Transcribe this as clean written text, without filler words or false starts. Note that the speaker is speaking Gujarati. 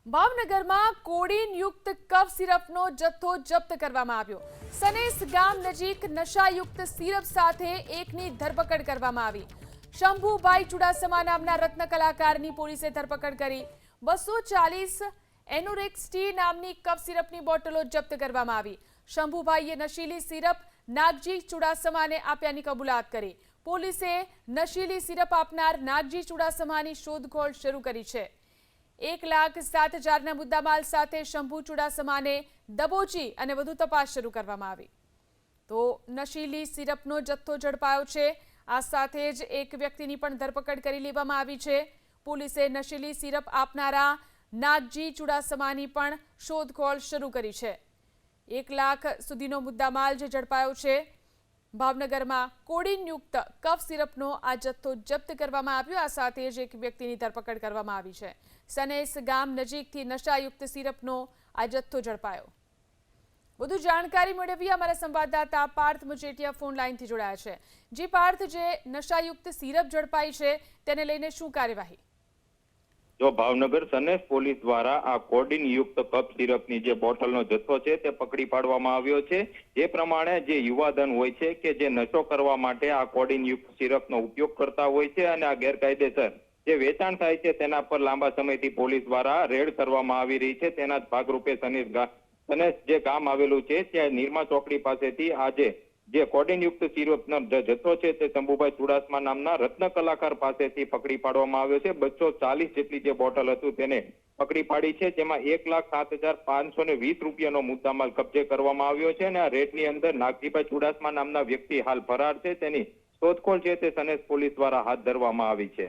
ભાવનગરમાં કોડીનયુક્ત કફ સિરપનો જથ્થો જપ્ત કરવામાં આવ્યો। સનેસ ગામ નજીક નશાયુક્ત સિરપ સાથે એકની ધરપકડ કરવામાં આવી। શંભુભાઈ ચુડાસમા નામના રત્ન કલાકારની પોલીસે ધરપકડ કરી। 240 એનોરેક્સટી નામની કફ સિરપની બોટલો જપ્ત કરવામાં આવી। શંભુભાઈએ નશીલી સિરપ નાગજી ચુડાસમાને આપ્યાની કબૂલાત કરી। પોલીસે નશીલી સિરપ આપનાર નાગજી ચુડાસમાની શોધખોળ શરૂ કરી છે। 1,07,000ના મુદ્દામાલ સાથે શંભુ ચુડાસમાને દબોચી અને વધુ તપાસ શરૂ કરવામાં આવી। તો નશીલી સિરપનો જથ્થો ઝડપાયો છે। આ સાથે જ એક વ્યક્તિની પણ ધરપકડ કરી લેવામાં આવી છે। પોલીસે નશીલી સિરપ આપનારા નાગજી ચુડાસમાની પણ શોધખોળ શરૂ કરી છે। 1 લાખ સુધીનો મુદ્દામાલ જે ઝડપાયો છે। ભાવનગરમાં કોડીનયુક્ત કફ સિરપનો આ જથ્થો જપ્ત કરવામાં આવ્યો। આ સાથે જ એક વ્યક્તિની ધરપકડ કરવામાં આવી છે। સનેસ ગામ નજીકથી નશાયુક્ત સિરપનો આ જથ્થો ઝડપાયો। વધુ જાણકારી મેળવી અમારા સંવાદદાતા પાર્થ મુચેટિયા ફોન લાઈનથી જોડાયા છે। જી પાર્થ, જે નશાયુક્ત સિરપ ઝડપાઈ છે તેને લઈને શું કાર્યવાહી? જો ભાવનગર સનેસ પોલીસ દ્વારા આ કોડીન યુક્ત કપ સિરપની જે બોટલનો જથ્થો છે તે પકડી પાડવામાં આવ્યો છે। એ પ્રમાણે જે યુવાધન હોય છે કે જે નશો કરવા માટે આ કોડીન યુક્ત સિરપનો ઉપયોગ કરતા હોય છે અને આ ગેરકાયદેસર જે વેચાણ થાય છે તેના પર લાંબા સમયથી પોલીસ દ્વારા રેડ કરવામાં આવી રહી છે। તેના જ ભાગરૂપે સનેસ જે ગામ આવેલું છે ત્યાં નિરમા ચોકડી પાસેથી આજે જે કોડીનયુક્ત સિરપનો જથ્થો છે તે શંભુભાઈ ચુડાસમા નામના રત્ન કલાકાર પાસેથી પકડી પાડવામાં આવ્યો છે। 240 જેટલી જે બોટલ હતું તેને પકડી પાડી છે, જેમાં 1,07,520 રૂપિયાનો મુદ્દામાલ કબજે કરવામાં આવ્યો છે અને આ રેડની અંદર નાગજીભાઈ ચુડાસમા નામના વ્યક્તિ હાલ ફરાર છે। તેની શોધખોળ છે તે સનેસ પોલીસ દ્વારા હાથ ધરવામાં આવી છે।